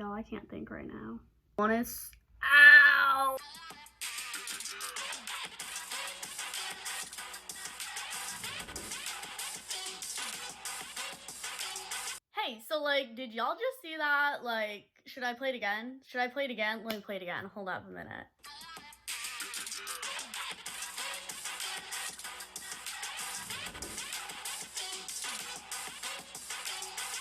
Y'all, I can't think right now. Honest. Ow! Hey, so like, did y'all just see that? Like, should I play it again? Should I play it again? Let me play it again. Hold up a minute.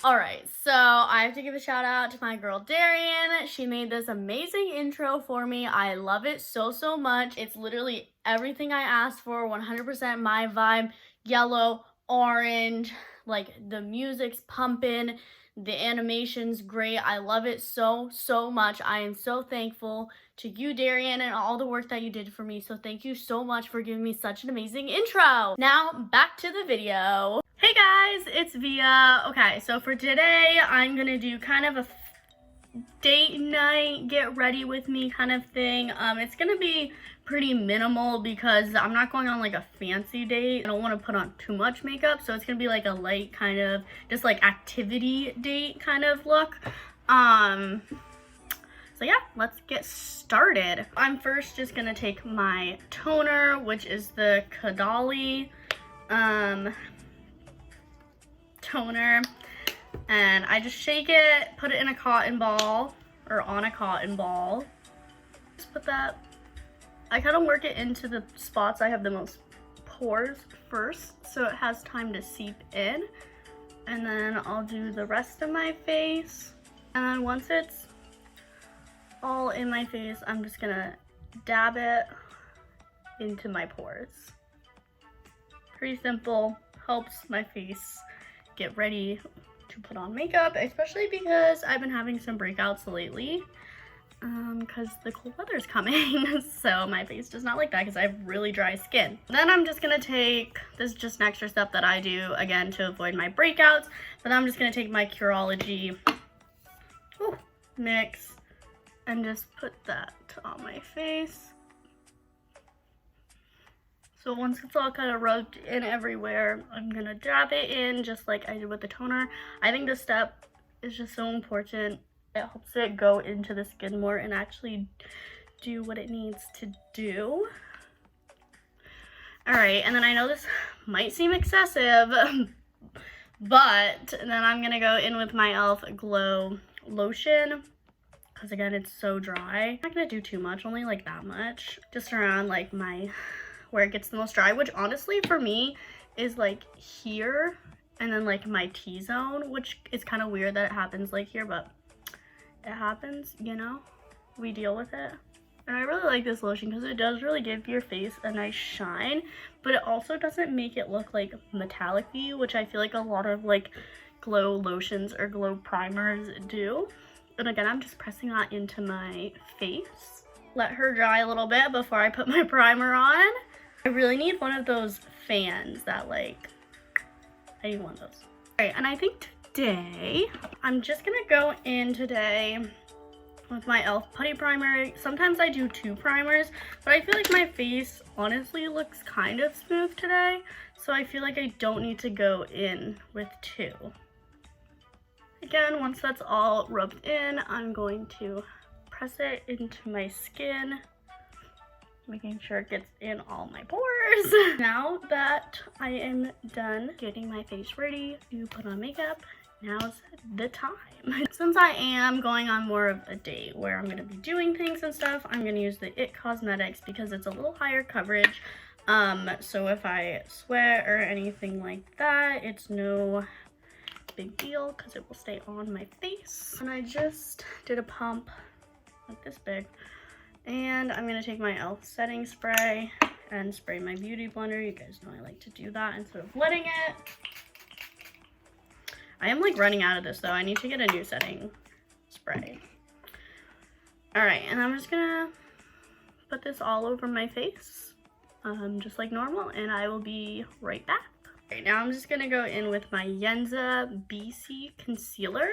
Alright, so I have to give a shout out to my girl Darian. She made this amazing intro for me. I love it so much. It's literally everything I asked for, 100% my vibe. Yellow, orange, like the music's pumping, the animation's great. I love it so much. I am so thankful to you, Darian, and all the work that you did for me. So thank you so much for giving me such an amazing intro. Now back to the video. Hey guys, it's Via. Okay, so for today, I'm gonna do kind of a date night, get ready with me kind of thing. It's gonna be pretty minimal because I'm not going on like a fancy date. I don't want to put on too much makeup, so it's gonna be like a light kind of just like activity date kind of look. So yeah, let's get started. I'm first just gonna take my toner, which is the Kadali toner, and I just shake it, put it in a cotton ball, or on a cotton ball. Just put that, I kind of work it into the spots I have the most pores first, so it has time to seep in, and then I'll do the rest of my face, and then once it's all in my face, I'm just gonna dab it into my pores. Pretty simple, helps my face get ready to put on makeup, especially because I've been having some breakouts lately because the cold weather's coming. So my face does not like that because I have really dry skin. Then I'm just gonna take, this is just an extra step that I do again to avoid my breakouts, but I'm just gonna take my Curology mix and just put that on my face. So once it's all kind of rubbed in everywhere, I'm gonna dab it in just like I did with the toner. I think this step is just so important. It helps it go into the skin more and actually do what it needs to do. All right, and then I know this might seem excessive, but then I'm gonna go in with my e.l.f. Glow Lotion, because again, it's so dry. I'm not gonna do too much, only like that much, just around like where it gets the most dry, which honestly for me is like here and then like my T-zone, which is kind of weird that it happens like here, but it happens, you know, we deal with it. And I really like this lotion because it does really give your face a nice shine, but it also doesn't make it look like metallic-y, which I feel like a lot of like glow lotions or glow primers do. And again, I'm just pressing that into my face. Let her dry a little bit before I put my primer on. I really need one of those fans that like, I need one of those. All right, and I think today, I'm just gonna go in today with my e.l.f. Putty Primer. Sometimes I do 2 primers, but I feel like my face honestly looks kind of smooth today, so I feel like I don't need to go in with 2. Again, once that's all rubbed in, I'm going to press it into my skin, making sure it gets in all my pores. Now that I am done getting my face ready to put on makeup, now's the time. Since I am going on more of a date where I'm gonna be doing things and stuff, I'm gonna use the IT Cosmetics because it's a little higher coverage. So if I sweat or anything like that, it's no big deal because it will stay on my face. And I just did a pump like this big. And I'm gonna take my e.l.f. setting spray and spray my beauty blender. You guys know I like to do that instead of wetting it. I am like running out of this though. I need to get a new setting spray. All right, and I'm just gonna put this all over my face, just like normal, and I will be right back. Right now I'm just gonna go in with my Yenza BC concealer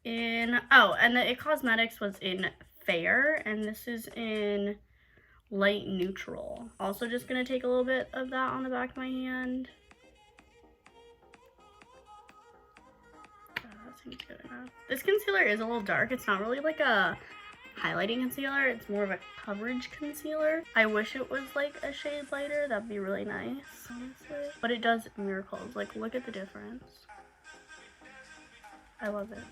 in, oh, and the IT Cosmetics was in Fair, and this is in light neutral. Also just gonna take a little bit of that on the back of my hand. think good enough. This concealer is a little dark. It's not really like a highlighting concealer. It's more of a coverage concealer. I wish it was like a shade lighter. That'd be really nice, honestly. But it does miracles. Like, look at the difference. I love it.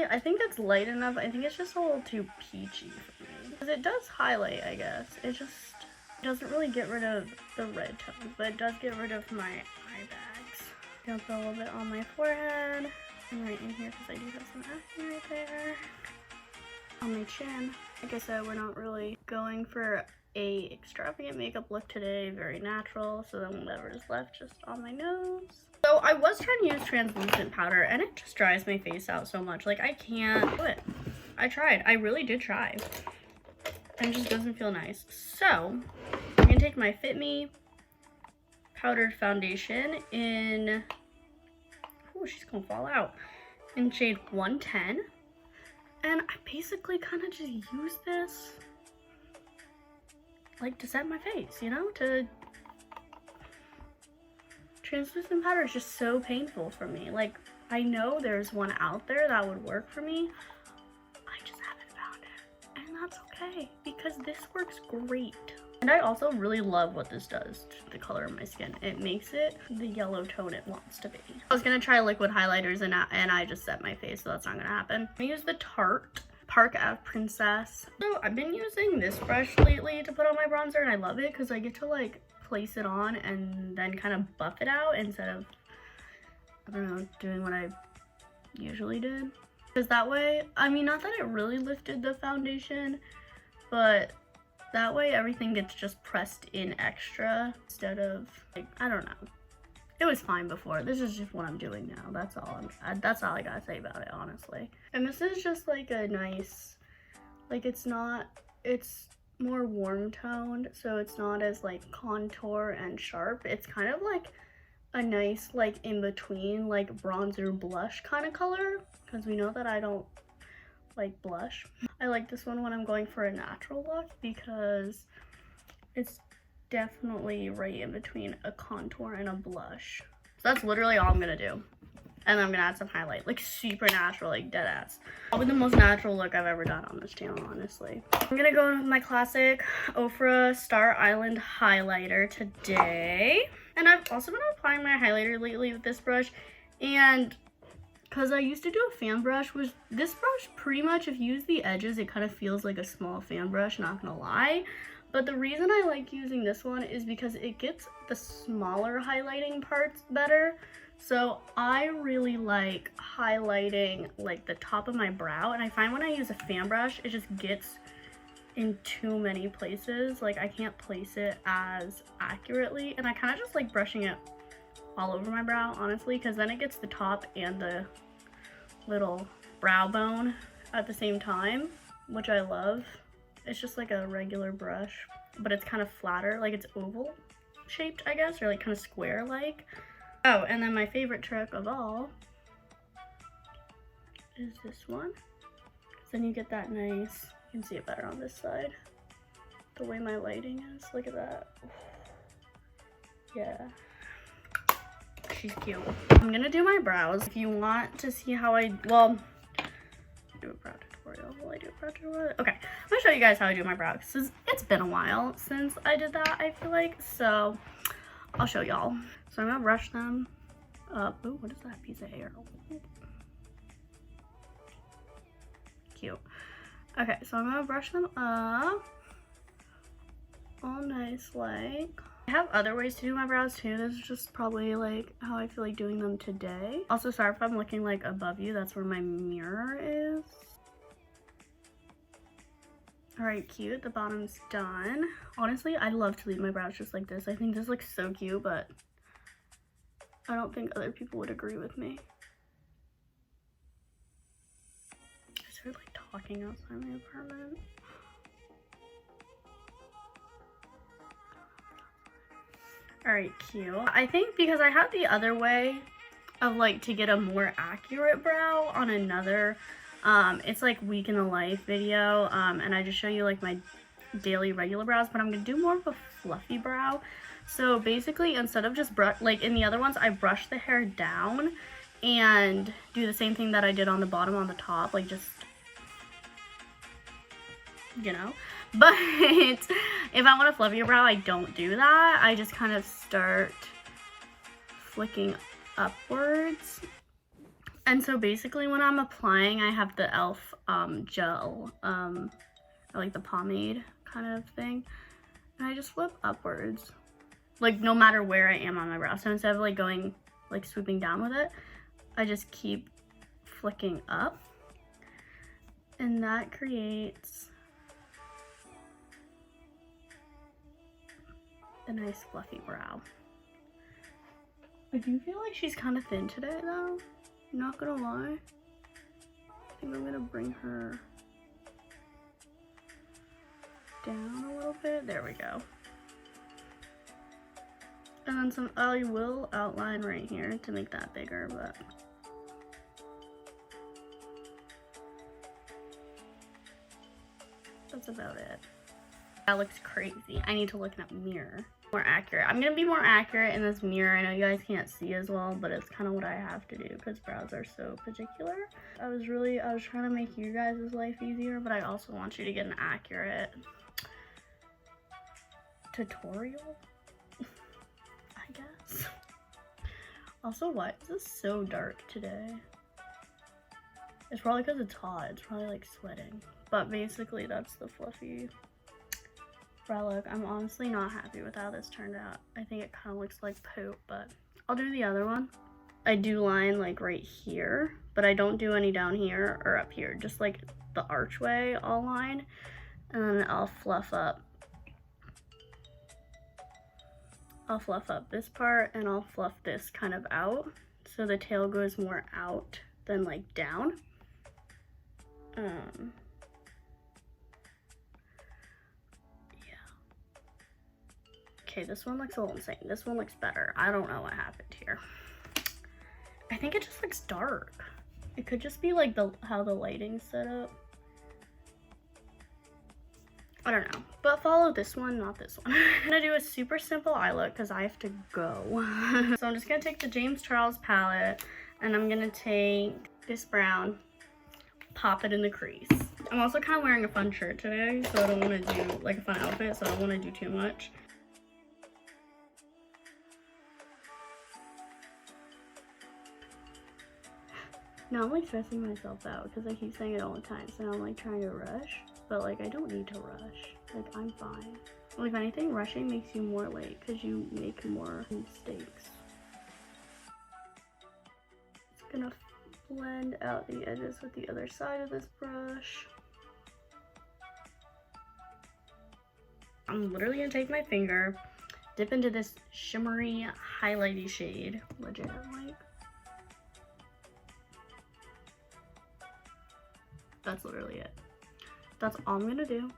I think it's light enough. I think it's just a little too peachy for me. Because it does highlight, I guess. It just doesn't really get rid of the red tones, but it does get rid of my eye bags. Gonna put a little bit on my forehead and right in here because I do have some acne right there. On my chin. Like I said, we're not really going for a extravagant makeup look today. Very natural. So then whatever is left just on my nose. So I was trying to use translucent powder and it just dries my face out so much. Like I can't do it. I tried. I really did try. And it just doesn't feel nice. So I'm gonna take my Fit Me powdered foundation in, oh, she's gonna fall out, in shade 110. And I basically kind of just use this like to set my face, you know, to translucent powder is just so painful for me. Like, I know there's one out there that would work for me. I just haven't found it. And that's okay because this works great. And I also really love what this does to the color of my skin. It makes it the yellow tone it wants to be. I was gonna try liquid highlighters and I just set my face, so that's not gonna happen. I'm gonna use the Tarte Park Ave Princess. So I've been using this brush lately to put on my bronzer and I love it because I get to like place it on and then kind of buff it out instead of, I don't know, doing what I usually did. Because that way, I mean, not that it really lifted the foundation, but that way everything gets just pressed in extra instead of, like, I don't know. It was fine before. This is just what I'm doing now. That's all I gotta say about it, honestly. And this is just like a nice, like it's more warm toned, so it's not as like contour and sharp. It's kind of like a nice like in between like bronzer blush kind of color, because we know that I don't like blush. I like this one when I'm going for a natural look because it's definitely right in between a contour and a blush. So that's literally all I'm gonna do. And then I'm gonna add some highlight, like super natural, like dead ass. Probably the most natural look I've ever done on this channel, honestly. I'm gonna go in with my classic Ofra Star Island highlighter today. And I've also been applying my highlighter lately with this brush, and because I used to do a fan brush, with this brush pretty much, if you use the edges, it kind of feels like a small fan brush, not gonna lie. But the reason I like using this one is because it gets the smaller highlighting parts better. So I really like highlighting like the top of my brow, and I find when I use a fan brush, it just gets in too many places. Like I can't place it as accurately, and I kind of just like brushing it all over my brow, honestly, because then it gets the top and the little brow bone at the same time, which I love. It's just like a regular brush, but it's kind of flatter, like it's oval shaped, I guess, or like kind of square like. Oh, and then my favorite trick of all is this one. Then you get that nice, you can see it better on this side, the way my lighting is. Look at that. Yeah. She's cute. I'm gonna do my brows. If you want to see how I, well, do a brow tutorial. Will I do a brow tutorial? Okay, I'm gonna show you guys how I do my brows. It's been a while since I did that, I feel like, so I'll show y'all. So I'm gonna brush them up. Ooh, what is that piece of hair? Cute. Okay, so I'm gonna brush them up all nice like. I have other ways to do my brows too. This is just probably like how I feel like doing them today. Also, sorry if I'm looking like above you. That's where my mirror is. All right, cute. The bottom's done. Honestly, I love to leave my brows just like this. I think this looks so cute, but I don't think other people would agree with me. I just heard like talking outside my apartment. All right, cute. I think because I have the other way of like to get a more accurate brow on another, it's like week in the life video, and I just show you like my daily regular brows, but I'm gonna do more of a fluffy brow. So basically, instead of just like in the other ones, I brush the hair down and do the same thing that I did on the bottom on the top, like just, you know. But if I want a fluffier brow, I don't do that. I just kind of start flicking upwards. And so basically when I'm applying, I have the e.l.f. Gel, like the pomade kind of thing. And I just flip upwards, like no matter where I am on my brow. So instead of like going, like swooping down with it, I just keep flicking up. And that creates a nice fluffy brow. I do feel like she's kind of thin today though. I'm not gonna lie. I think I'm gonna bring her down a little bit. There we go. And then some, I will outline right here to make that bigger, but that's about it. That looks crazy. I need to look in that mirror. More accurate. I'm gonna be more accurate in this mirror. I know you guys can't see as well, but it's kind of what I have to do because brows are so particular. I was trying to make you guys' life easier, but I also want you to get an accurate tutorial, I guess. Also, why is this so dark today? It's probably because it's hot. It's probably like sweating. But basically, that's the fluffy brow look. I'm honestly not happy with how this turned out. I think it kind of looks like poop, but I'll do the other one. I do line like right here, but I don't do any down here or up here. Just like the archway I'll line, and then I'll fluff up. I'll fluff up this part and I'll fluff this kind of out. So the tail goes more out than like down. Okay, this one looks a little insane. This one looks better. I don't know what happened here. I think it just looks dark. It could just be like how the lighting's set up. I don't know. But follow this one, not this one. I'm gonna do a super simple eye look because I have to go. So I'm just gonna take the James Charles palette and I'm gonna take this brown, pop it in the crease. I'm also kind of wearing a fun shirt today, so I don't want to do like a fun outfit, so I don't want to do too much. Now I'm like stressing myself out because I keep saying it all the time, so now I'm like trying to rush, but like I don't need to rush. Like I'm fine. Well, if anything, rushing makes you more late because you make more mistakes. Just gonna blend out the edges with the other side of this brush. I'm literally gonna take my finger, dip into this shimmery, highlighty shade, legit like. That's literally it. That's all I'm gonna do.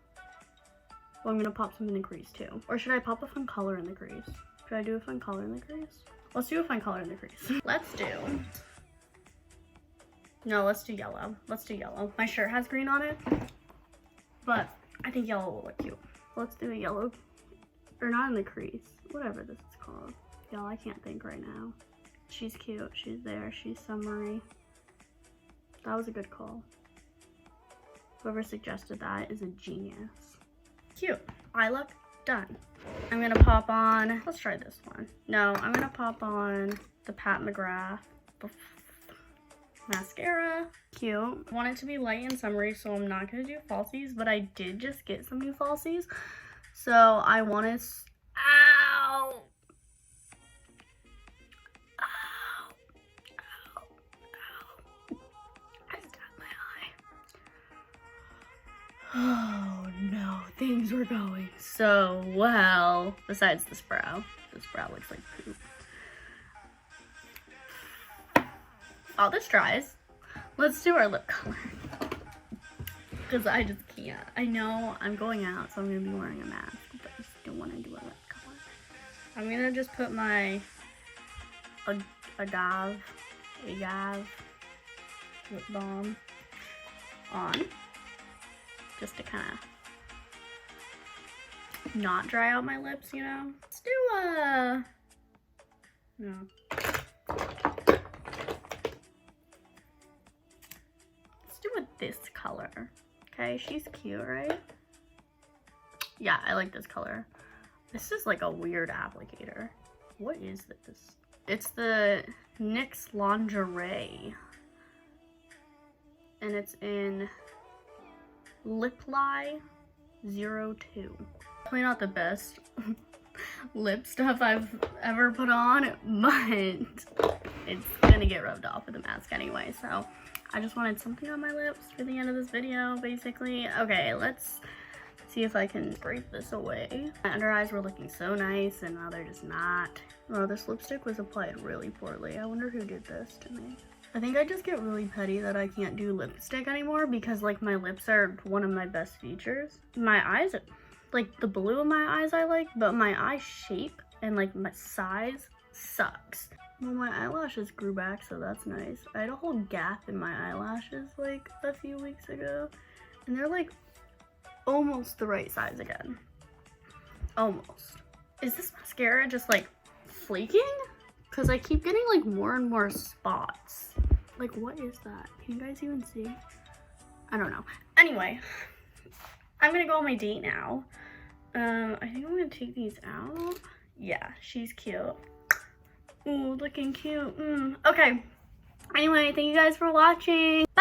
Well, I'm gonna pop some in the crease too. Or should I pop a fun color in the crease? Should I do a fun color in the crease? Let's do a fun color in the crease. Let's do yellow. Let's do yellow. My shirt has green on it, but I think yellow will look cute. Let's do a yellow, or not in the crease, whatever this is called. Y'all, I can't think right now. She's cute, she's there, she's summery. That was a good call. Whoever suggested that is a genius. Cute. Eye look done. I'm gonna pop on, let's try this one. No, I'm gonna pop on the Pat McGrath mascara. Cute. I want it to be light and summery, so I'm not gonna do falsies, but I did just get some new falsies. So I want to, ow! Oh no, things were going so well. Besides this brow. This brow looks like poop. All this dries. Let's do our lip color. Because I just can't. I know I'm going out, so I'm going to be wearing a mask, but I still want to do a lip color. I'm going to just put my Agave lip balm on. Just to kind of not dry out my lips, you know? Let's do a... No. okay? She's cute, right? Yeah, I like this color. This is like a weird applicator. What is this? It's the NYX Lingerie. And it's in Liply 02. Definitely not the best lip stuff I've ever put on, but it's gonna get rubbed off with the mask anyway, so I just wanted something on my lips for the end of this video, basically. Okay, let's see if I can scrape this away. My under eyes were looking so nice, and now they're just not. Oh, this lipstick was applied really poorly. I wonder who did this to me. I think I just get really petty that I can't do lipstick anymore because, like, my lips are one of my best features. My eyes, like, the blue of my eyes I like, but my eye shape and, like, my size sucks. Well, my eyelashes grew back, so that's nice. I had a whole gap in my eyelashes, like, a few weeks ago, and they're, like, almost the right size again. Almost. Is this mascara just, like, flaking? Because I keep getting, like, more and more spots. Like, what is that? Can you guys even see? I don't know. Anyway, I'm gonna go on my date now. I think I'm gonna take these out. Yeah, she's cute. Ooh, looking cute. Okay. Anyway, thank you guys for watching. Bye!